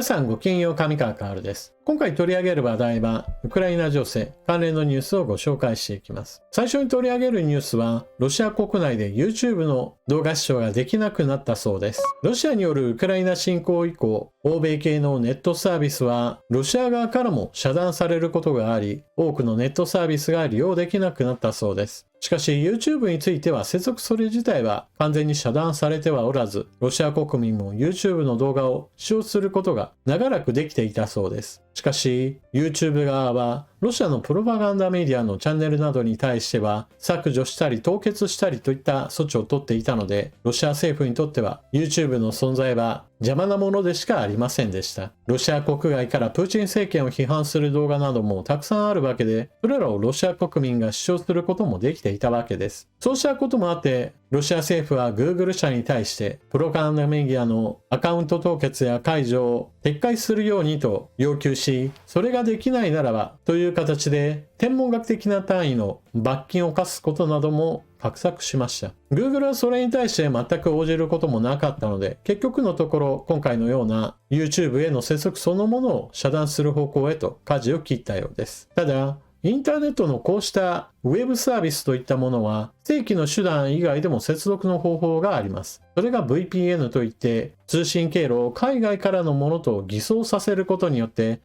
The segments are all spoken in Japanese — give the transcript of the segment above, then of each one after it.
皆さんごきげんよう、上川薫です。今回取り上げる話題は、ウクライナ情勢関連のニュースをご紹介していきます。最初に取り上げるニュースは、ロシア国内で YouTube の動画視聴ができなくなったそうです。ロシアによるウクライナ侵攻以降、欧米系のネットサービスは、ロシア側からも遮断されることがあり、多くのネットサービスが利用できなくなったそうです。しかし YouTube については接続それ自体は完全に遮断されてはおらず、ロシア国民も YouTube の動画を視聴することが長らくできていたそうです。しかし YouTube 側はロシアのプロパガンダメディアのチャンネルなどに対しては削除したり凍結したりといった措置を取っていたので、ロシア政府にとっては YouTube の存在は邪魔なものでしかありませんでした。ロシア国外からプーチン政権を批判する動画などもたくさんあるわけで、それらをロシア国民が視聴することもできていたわけです。そうしたこともあって、ロシア政府は Google 社に対してプロパガンダメディアのアカウント凍結や解除を撤回するようにと要求し、それができないならばという形で天文学的な単位の罰金を課すことなども画策しました。Google はそれに対して全く応じることもなかったので、結局のところ今回のような YouTube への接続そのものを遮断する方向へと舵を切ったようです。ただ、インターネットのこうしたウェブサービスといったものは正規の手段以外でも接続の方法があります。それが VPN といって通信経路を海外からのものと偽装させることによって、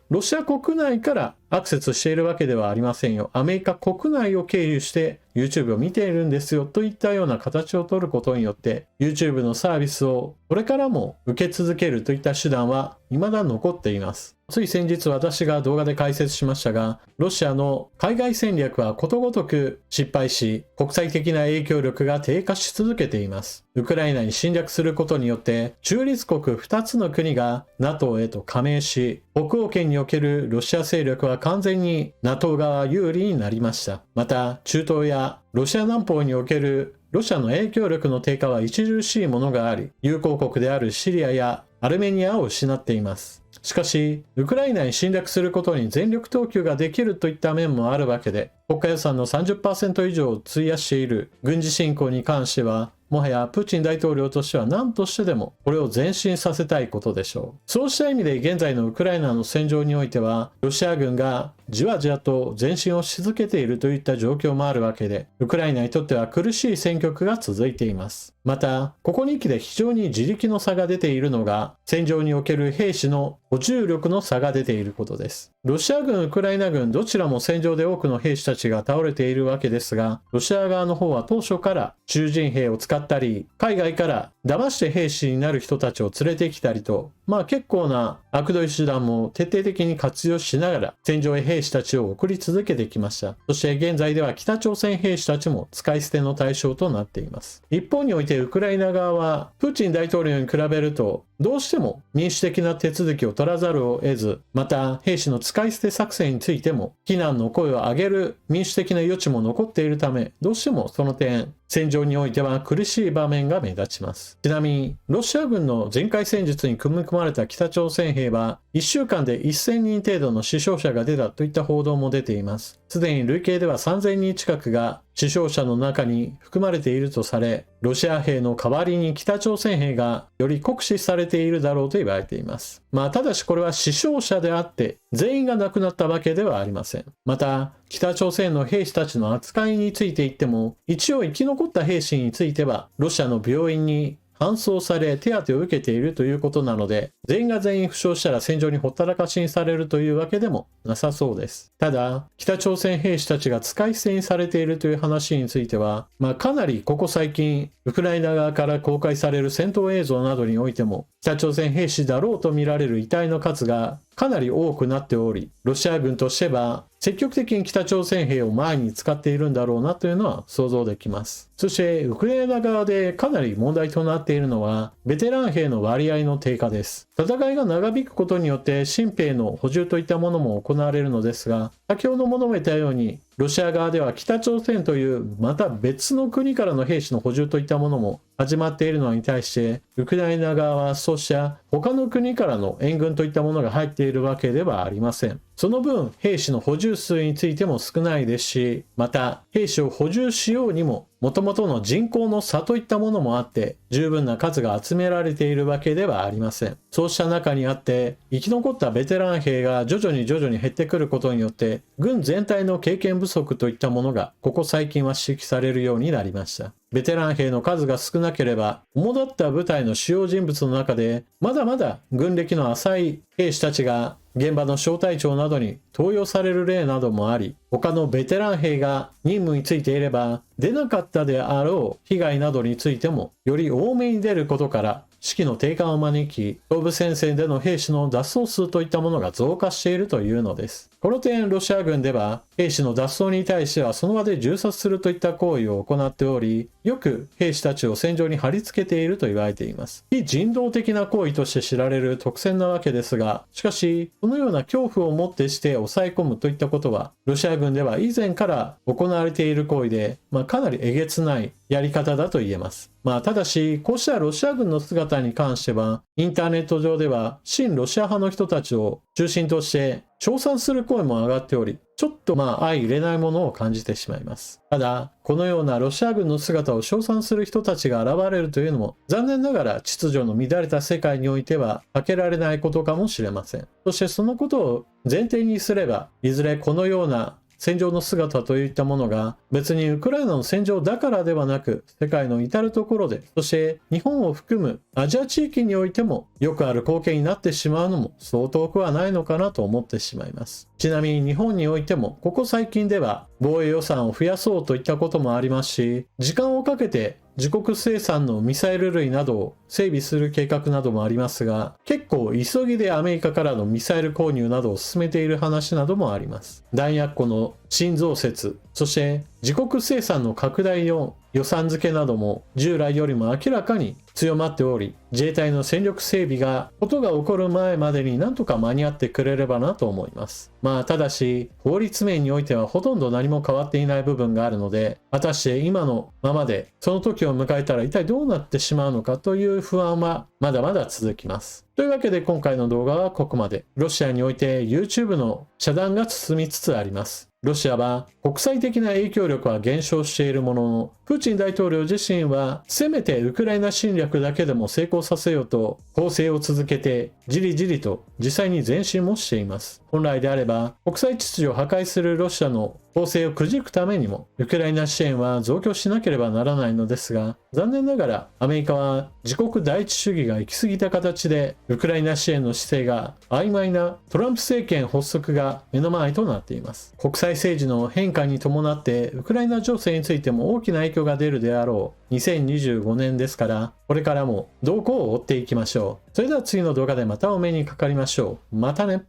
ロシア国内からアクセスしているわけではありませんよ。アメリカ国内を経由して YouTube を見ているんですよといったような形を取ることによって YouTube のサービスをこれからも受け続けるといった手段は未だ残っています。つい先日私が動画で解説しましたが、ロシアの海外戦略はことごとく失敗し、国際的な影響力が低下し続けています。ウクライナに侵略することによって中立国2つの国が NATO へと加盟し、北欧圏におけるロシア勢力は完全に NATO 側有利になりました。また中東やロシア南方におけるロシアの影響力の低下は著しいものがあり、友好国であるシリアやアルメニアを失っています。しかし、ウクライナに侵略することに全力投球ができるといった面もあるわけで、国家予算の 30% 以上を費やしている軍事侵攻に関しては、もはやプーチン大統領としては何としてでもこれを前進させたいことでしょう。そうした意味で現在のウクライナの戦場においては、ロシア軍がじわじわと前進をし続けているといった状況もあるわけで、ウクライナにとっては苦しい戦局が続いています。また、ここ2期で非常に自力の差が出ているのが、戦場における兵士の補充力の差が出ていることです。ロシア軍、ウクライナ軍、どちらも戦場で多くの兵士たちが倒れているわけですが、ロシア側の方は当初から囚人兵を使ったり、海外から騙して兵士になる人たちを連れてきたりと、結構な悪どい手段も徹底的に活用しながら戦場へ兵士たちを送り続けてきました。そして現在では北朝鮮兵士たちも使い捨ての対象となっています。一方においてウクライナ側はプーチン大統領に比べるとどうしても民主的な手続きを取らざるを得ず、また兵士の使い捨て作戦についても非難の声を上げる民主的な余地も残っているため、どうしてもその点戦場においては苦しい場面が目立ちます。ちなみにロシア軍の全開戦術に組み込まれた北朝鮮兵は1週間で1000人程度の死傷者が出たといった報道も出ています。すでに累計では3000人近くが死傷者の中に含まれているとされ、ロシア兵の代わりに北朝鮮兵がより酷使されているだろうと言われています。ただしこれは死傷者であって全員が亡くなったわけではありません。また北朝鮮の兵士たちの扱いについて言っても、一応生き残った兵士についてはロシアの病院に搬送され手当てを受けているということなので、全員が全員負傷したら戦場にほったらかしにされるというわけでもなさそうです。ただ北朝鮮兵士たちが使い捨てにされているという話については、かなりここ最近ウクライナ側から公開される戦闘映像などにおいても北朝鮮兵士だろうと見られる遺体の数がかなり多くなっており、ロシア軍としては積極的に北朝鮮兵を前に使っているんだろうなというのは想像できます。そしてウクライナ側でかなり問題となっているのはベテラン兵の割合の低下です。戦いが長引くことによって新兵の補充といったものも行われるのですが、先ほども述べたようにロシア側では北朝鮮というまた別の国からの兵士の補充といったものも始まっているのに対して、ウクライナ側はそうした他の国からの援軍といったものが入っているわけではありません。その分兵士の補充数についても少ないですし、また兵士を補充しようにも元々の人口の差といったものもあって、十分な数が集められているわけではありません。そうした中にあって、生き残ったベテラン兵が徐々に減ってくることによって、軍全体の経験不足といったものが、ここ最近は指摘されるようになりました。ベテラン兵の数が少なければ、主だった部隊の主要人物の中で、まだまだ軍歴の浅い兵士たちが現場の小隊長などに登用される例などもあり、他のベテラン兵が任務についていれば、出なかったであろう被害などについても、より多めに出ることから、士気の低下を招き、東部戦線での兵士の脱走数といったものが増加しているというのです。この点、ロシア軍では、兵士の脱走に対してはその場で銃殺するといった行為を行っており、よく兵士たちを戦場に貼り付けていると言われています。非人道的な行為として知られる特戦なわけですが、しかし、このような恐怖をもってして抑え込むといったことは、ロシア軍では以前から行われている行為で、かなりえげつないやり方だと言えます。ただし、こうしたロシア軍の姿に関しては、インターネット上では、親ロシア派の人たちを中心として、称賛する声も上がっており、ちょっと相入れないものを感じてしまいます。ただ、このようなロシア軍の姿を称賛する人たちが現れるというのも、残念ながら秩序の乱れた世界においては避けられないことかもしれません。そしてそのことを前提にすれば、いずれこのような戦場の姿といったものが別にウクライナの戦場だからではなく世界の至るところで、そして日本を含むアジア地域においてもよくある光景になってしまうのもそう遠くはないのかなと思ってしまいます。ちなみに日本においてもここ最近では防衛予算を増やそうといったこともありますし、時間をかけて自国生産のミサイル類などを整備する計画などもありますが、結構急ぎでアメリカからのミサイル購入などを進めている話などもあります。弾薬庫の新増設、そして自国生産の拡大の予算付けなども従来よりも明らかに強まっており、自衛隊の戦力整備がことが起こる前までになんとか間に合ってくれればなと思います。ただし法律面においてはほとんど何も変わっていない部分があるので、果たして今のままでその時を迎えたら一体どうなってしまうのかという不安はまだまだ続きます。というわけで今回の動画はここまで。ロシアにおいて YouTube の遮断が進みつつあります。ロシアは国際的な影響力は減少しているものの、プーチン大統領自身はせめてウクライナ侵略だけでも成功させようと攻勢を続けてじりじりと実際に前進もしています。本来であれば国際秩序を破壊するロシアの攻勢をくじくためにもウクライナ支援は増強しなければならないのですが、残念ながらアメリカは自国第一主義が行き過ぎた形でウクライナ支援の姿勢が曖昧なトランプ政権発足が目の前となっています。国際政治の変化に伴ってウクライナ情勢についても大きな影響が出るであろう2025年ですから、これからも動向を追っていきましょう。それでは次の動画でまたお目にかかりましょう。またね。